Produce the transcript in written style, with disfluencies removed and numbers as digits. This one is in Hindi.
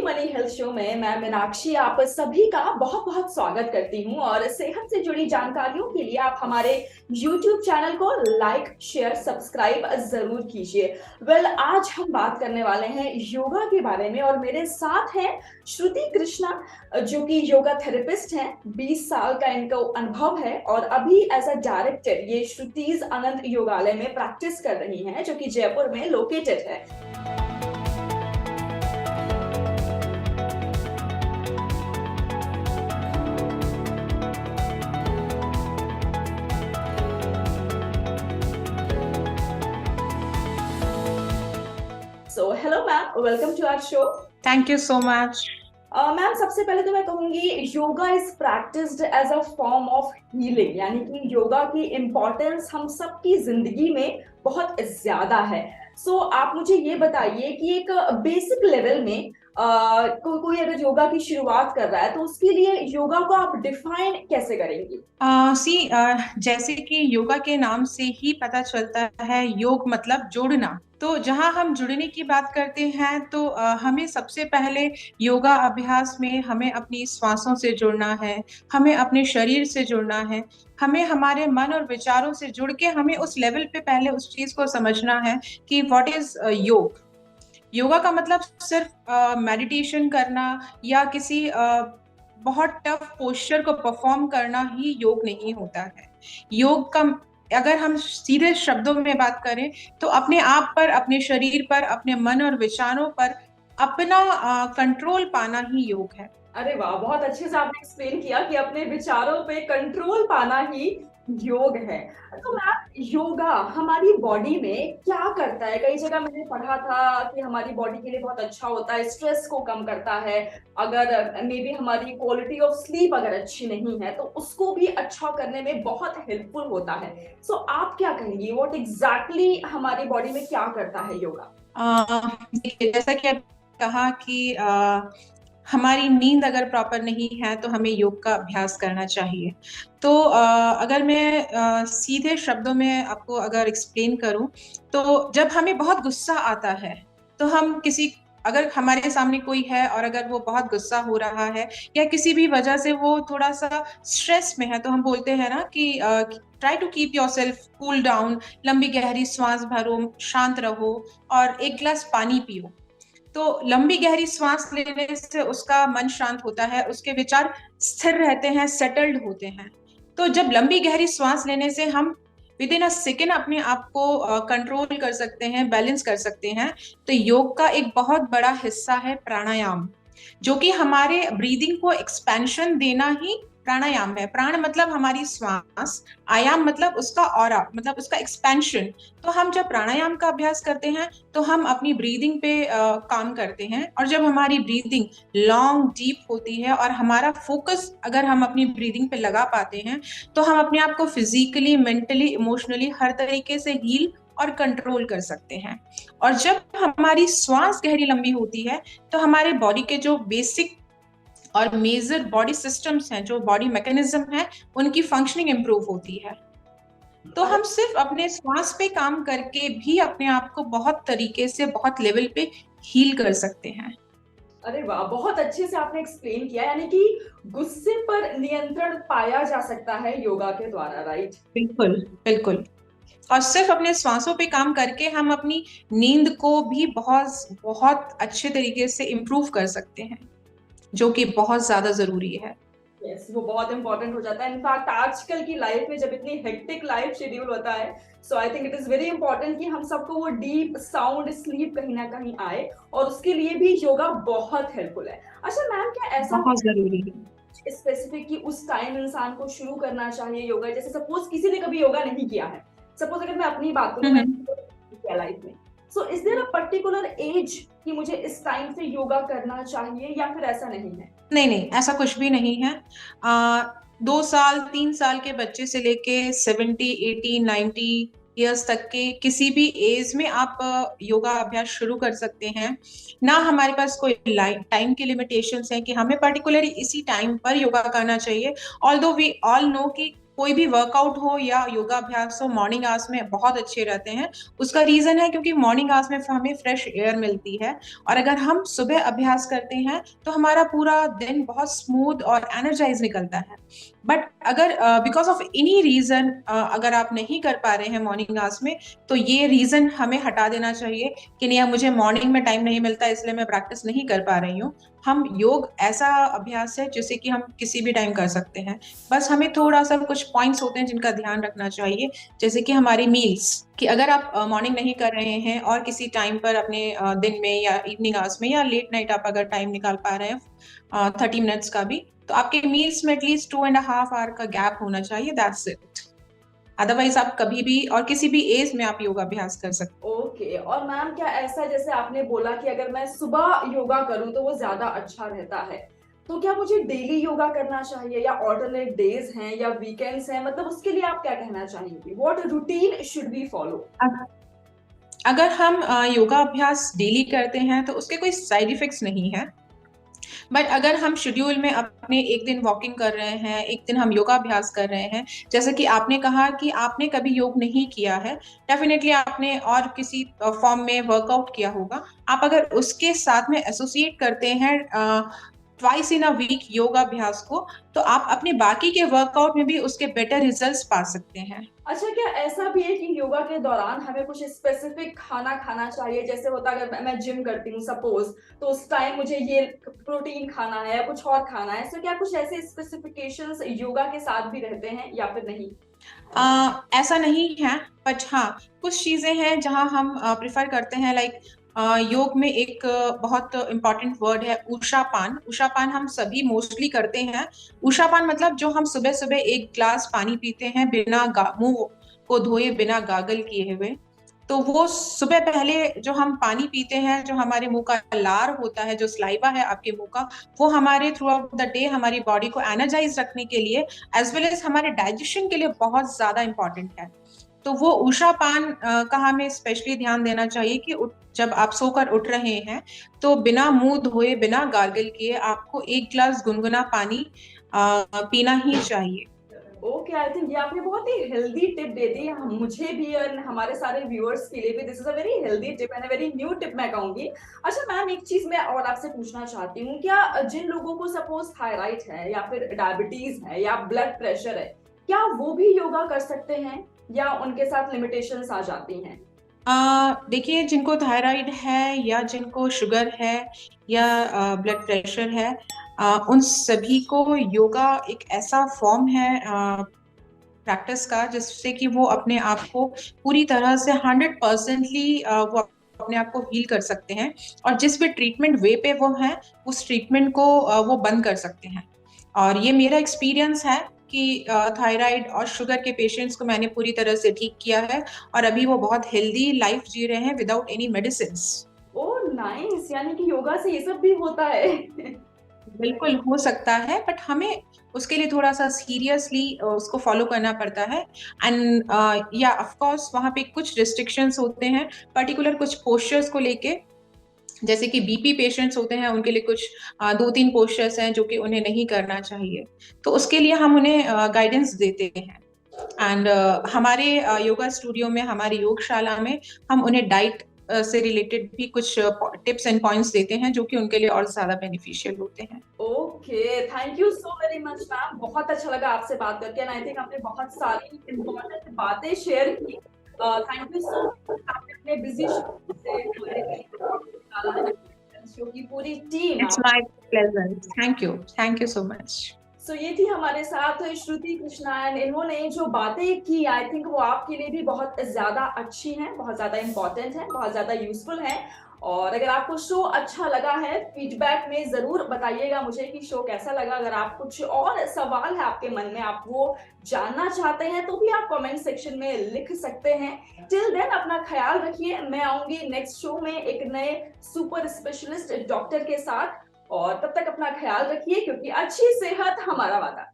मनी हेल्थ शो में मैं मीनाक्षी आप सभी का बहुत बहुत स्वागत करती हूँ और सेहत से जुड़ी जानकारियों के लिए आप हमारे YouTube चैनल को लाइक शेयर सब्सक्राइब जरूर कीजिए। आज हम बात करने वाले हैं योगा के बारे में और मेरे साथ हैं श्रुति कृष्णा जो कि योगा थेरेपिस्ट हैं। 20 साल का इनका अनुभव है और अभी एज अ डायरेक्टर ये श्रुतिज आनंद योगालय में प्रैक्टिस कर रही हैं जो कि जयपुर में लोकेटेड है। So, hello ma'am, welcome to our show. Thank you so much. Ma'am सबसे पहले तो मैं कहूंगी yoga is practised as a form of healing, यानी कि योगा की इम्पोर्टेंस हम सबकी जिंदगी में बहुत ज्यादा है। आप मुझे ये बताइए कि एक बेसिक लेवल में कोई अगर योगा की शुरुआत कर रहा है तो उसके लिए योगा को आप डिफाइन कैसे करेंगी? जैसे कि योगा के नाम से ही पता चलता है, योग मतलब जोड़ना। तो जहां हम जुड़ने की बात करते हैं तो हमें सबसे पहले योगा अभ्यास में हमें अपनी श्वासों से जुड़ना है, हमें अपने शरीर से जुड़ना है, हमें हमारे मन और विचारों से जुड़ के हमें उस लेवल पे पहले उस चीज को समझना है कि व्हाट इज योग। योगा का मतलब सिर्फ मेडिटेशन करना या किसी बहुत टफ पोस्चर को परफॉर्म करना ही योग नहीं होता है। योग का अगर हम सीधे शब्दों में बात करें तो अपने आप पर, अपने शरीर पर, अपने मन और विचारों पर अपना कंट्रोल पाना ही योग है। अरे वाह, बहुत अच्छे से आपने एक्सप्लेन किया कि अपने विचारों पे कंट्रोल पाना ही योग है। तो मैम योगा हमारी बॉडी में क्या करता है? कई जगह मैंने पढ़ा था कि हमारी बॉडी के लिए बहुत अच्छा होता है, स्ट्रेस को कम करता है, अगर मे बी हमारी क्वालिटी ऑफ स्लीप अगर अच्छी नहीं है तो उसको भी अच्छा करने में बहुत हेल्पफुल होता है। आप क्या कहेंगी, व्हाट एग्जैक्टली हमारी बॉडी में क्या करता है योगा? देखिए, जैसा कि आप कहा कि हमारी नींद अगर प्रॉपर नहीं है तो हमें योग का अभ्यास करना चाहिए। तो अगर मैं सीधे शब्दों में आपको अगर एक्सप्लेन करूं तो जब हमें बहुत गुस्सा आता है तो हम अगर हमारे सामने कोई है और अगर वो बहुत गुस्सा हो रहा है या किसी भी वजह से वो थोड़ा सा स्ट्रेस में है तो हम बोलते हैं ना कि try to keep yourself cool down, लंबी गहरी सांस भरो, शांत रहो और एक गिलास पानी पियो। तो लंबी गहरी सांस लेने से उसका मन शांत होता है, उसके विचार स्थिर रहते हैं, सेटल्ड होते हैं। तो जब लंबी गहरी सांस लेने से हम विद इन अ सेकेंड अपने आप को कंट्रोल कर सकते हैं, बैलेंस कर सकते हैं। तो योग का एक बहुत बड़ा हिस्सा है प्राणायाम, जो कि हमारे ब्रीदिंग को एक्सपेंशन देना ही प्राणायाम है। प्राण मतलब हमारी श्वास, आयाम मतलब उसका ऑरा, मतलब उसका एक्सपेंशन। तो हम जब प्राणायाम का अभ्यास करते हैं तो हम अपनी ब्रीदिंग पे काम करते हैं और जब हमारी ब्रीदिंग लॉन्ग डीप होती है और हमारा फोकस अगर हम अपनी ब्रीदिंग पे लगा पाते हैं तो हम अपने आप को फिजिकली, मेंटली, इमोशनली हर तरीके से हील और कंट्रोल कर सकते हैं। और जब हमारी श्वास गहरी लंबी होती है तो हमारे बॉडी के जो बेसिक और मेजर बॉडी सिस्टम्स हैं, जो बॉडी मैकेनिज्म है, उनकी फंक्शनिंग इंप्रूव होती है। तो हम सिर्फ अपने श्वास पे काम करके भी अपने आप को बहुत तरीके से, बहुत लेवल पे हील कर सकते हैं। अरे वाह, बहुत अच्छे से आपने एक्सप्लेन किया, यानी कि गुस्से पर नियंत्रण पाया जा सकता है योगा के द्वारा, राइट? बिल्कुल बिल्कुल। और सिर्फ अपने श्वासों पे काम करके हम अपनी नींद को भी बहुत बहुत अच्छे तरीके से इम्प्रूव कर सकते हैं, जो कि बहुत ज्यादा जरूरी है। यस, वो बहुत इंपॉर्टेंट हो जाता है। इनफैक्ट आजकल की लाइफ में जब इतनी हेक्टिक लाइफ शेड्यूल होता है, I think it is very important कि हम सबको वो डीप साउंड स्लीप कहीं ना कहीं आए और उसके लिए भी योगा बहुत हेल्पफुल है। अच्छा मैम, क्या ऐसा बहुत जरूरी है स्पेसिफिक कि उस टाइम इंसान को शुरू करना चाहिए योगा? जैसे सपोज किसी ने कभी योगा नहीं किया है, सपोज अगर मैं अपनी बात करूं, मैं लाइफ में, is there a particular age कि मुझे इस टाइम से योगा करना चाहिए या फिर ऐसा नहीं है? नहीं, ऐसा कुछ भी नहीं है। 2 साल 3 साल के बच्चे से लेके 70 80 90 ईयर्स तक के किसी भी एज में आप योगा अभ्यास शुरू कर सकते हैं। ना हमारे पास कोई टाइम की लिमिटेशंस है कि हमें पर्टिकुलरली इसी टाइम पर योगा करना चाहिए। ऑल्दो वी ऑल नो कि कोई भी वर्कआउट हो या योगा अभ्यास हो, मॉर्निंग आवर्स में बहुत अच्छे रहते हैं। उसका रीजन है क्योंकि मॉर्निंग आवर्स में हमें फ्रेश एयर मिलती है, और अगर हम सुबह अभ्यास करते हैं तो हमारा पूरा दिन बहुत स्मूथ और एनर्जाइज निकलता है। बट अगर बिकॉज ऑफ एनी रीजन अगर आप नहीं कर पा रहे हैं मॉर्निंग आवर्स में, तो ये रीजन हमें हटा देना चाहिए कि नहीं, मुझे मॉर्निंग में टाइम नहीं मिलता इसलिए मैं प्रैक्टिस नहीं कर पा रही हूँ। हम योग ऐसा अभ्यास है जिसे कि हम किसी भी टाइम कर सकते हैं। बस हमें थोड़ा सा कुछ पॉइंट्स होते हैं जिनका ध्यान रखना चाहिए, जैसे कि हमारी मील्स, कि अगर आप मॉर्निंग नहीं कर रहे हैं और किसी टाइम पर अपने दिन में या इवनिंग आवर्स में या लेट नाइट आप अगर टाइम निकाल पा रहे हैं 30 मिनट्स का भी, तो आपके मील्स में एटलीस्ट 2.5 आवर का गैप होना चाहिए, दैट्स इट। अदरवाइज आप कभी भी और किसी भी एज में आप योगाभ्यास कर सकते हैं। ओके। और मैम क्या ऐसा, जैसे आपने बोला कि अगर मैं सुबह योगा करूं तो वो ज्यादा अच्छा रहता है, तो क्या मुझे डेली योगा करना चाहिए या ऑल्टरनेट डेज हैं या वीकेंड्स हैं, मतलब उसके लिए आप क्या कहना चाहेंगे? What routine should we follow? अगर हम योगा अभ्यास डेली करते हैं तो उसके कोई साइड इफेक्ट्स नहीं है। बट अगर हम शेड्यूल में अपने एक दिन वॉकिंग कर रहे हैं, एक दिन हम योगा अभ्यास कर रहे हैं, जैसे कि आपने कहा कि आपने कभी योग नहीं किया है, डेफिनेटली आपने और किसी फॉर्म में वर्कआउट किया होगा, आप अगर उसके साथ में एसोसिएट करते हैं twice in a week yoga अभ्यास को, तो आप अपने बाकी के वर्कआउट में भी उसके बेटर रिजल्ट्स पा सकते हैं। अच्छा, क्या ऐसा भी है कि योगा के दौरान हमें कुछ स्पेसिफिक खाना खाना चाहिए? जैसे होता है अगर मैं जिम करती हूँ सपोज, तो उस टाइम मुझे ये प्रोटीन खाना है या कुछ और खाना है, तो क्या कुछ ऐसे स्पेसिफिकेशंस योगा के साथ भी रहते हैं या फिर नहीं? ऐसा नहीं है, बट हाँ कुछ चीजें हैं जहां हम प्रिफर करते हैं, लाइक योग में एक बहुत इम्पॉर्टेंट वर्ड है उषापान। उषापान हम सभी मोस्टली करते हैं। उषापान मतलब जो हम सुबह सुबह एक ग्लास पानी पीते हैं बिना मुंह को धोए, बिना गागल किए हुए, तो वो सुबह पहले जो हम पानी पीते हैं, जो हमारे मुंह का लार होता है, जो स्लाइवा है आपके मुंह का, वो हमारे थ्रू आउट द डे हमारी बॉडी को एनर्जाइज रखने के लिए एज वेल एज हमारे डाइजेशन के लिए बहुत ज्यादा इंपॉर्टेंट है। तो वो उषा पान का हमें स्पेशली ध्यान देना चाहिए कि जब आप सोकर उठ रहे हैं तो बिना मुंह धोए, बिना गार्गल किए आपको एक ग्लास गुनगुना पानी पीना ही चाहिए। ओके, आई थिंक ये आपने बहुत ही हेल्दी टिप दे दी मुझे भी और हमारे सारे व्यूअर्स के लिए भी। This is a very healthy tip and a very new tip मैं कहूंगी। अच्छा मैम, एक चीज मैं और आपसे पूछना चाहती हूँ, क्या जिन लोगों को सपोज थायराइड है या फिर डायबिटीज है या ब्लड प्रेशर है, क्या वो भी योगा कर सकते हैं या उनके साथ लिमिटेशंस आ जाती हैं? देखिए, जिनको थायराइड है या जिनको शुगर है या ब्लड प्रेशर है, उन सभी को योगा एक ऐसा फॉर्म है प्रैक्टिस का जिससे कि वो अपने आप को पूरी तरह से 100%ली वो अपने आप को हील कर सकते हैं, और जिस भी ट्रीटमेंट वे पे वो हैं उस ट्रीटमेंट को वो बंद कर सकते हैं। और ये मेरा एक्सपीरियंस है कि थायराइड और शुगर के पेशेंट्स को मैंने पूरी तरह से ठीक किया है, और अभी वो बहुत हेल्दी लाइफ जी रहे हैं without any medicine. Oh nice, यानी कि योगा से ये सब भी होता है। बिल्कुल हो सकता है, बट हमें उसके लिए थोड़ा सा सीरियसली उसको फॉलो करना पड़ता है। एंड या ऑफ कोर्स वहाँ पे कुछ रिस्ट्रिक्शंस होते हैं, पर्टिकुलर कुछ पोस्चर्स को लेके, जैसे कि बीपी पेशेंट्स होते हैं उनके लिए कुछ 2-3 पोस्चर्स हैं जो कि उन्हें नहीं करना चाहिए, तो उसके लिए हम उन्हें गाइडेंस देते हैं। एंड हमारे योगा स्टूडियो में, हमारी योगशाला में हम उन्हें डाइट से रिलेटेड भी कुछ टिप्स एंड पॉइंट्स देते हैं जो कि उनके लिए और ज्यादा बेनिफिशियल होते हैं। Okay, thank you so very much ma'am, बहुत अच्छा लगा आपसे बात करके एंड आई थिंक आपने बहुत सारी इम्पोर्टेंट बातें शेयर की। थैंक यू सो मच, आपने अपने बिजी शो की पूरी team. It's my pleasure, thank you so much. So ये थी हमारे साथ श्रुति कृष्णायन। इन्होंने जो बातें की आई थिंक वो आपके लिए भी बहुत ज्यादा अच्छी हैं, बहुत ज्यादा इंपॉर्टेंट हैं, बहुत ज्यादा यूजफुल हैं। और अगर आपको शो अच्छा लगा है, फीडबैक में जरूर बताइएगा मुझे कि शो कैसा लगा। अगर आप कुछ और सवाल है आपके मन में, आप वो जानना चाहते हैं, तो भी आप कमेंट सेक्शन में लिख सकते हैं। टिल देन अपना ख्याल रखिए, मैं आऊंगी नेक्स्ट शो में एक नए सुपर स्पेशलिस्ट डॉक्टर के साथ। और तब तक अपना ख्याल रखिए, क्योंकि अच्छी सेहत हमारा वादा।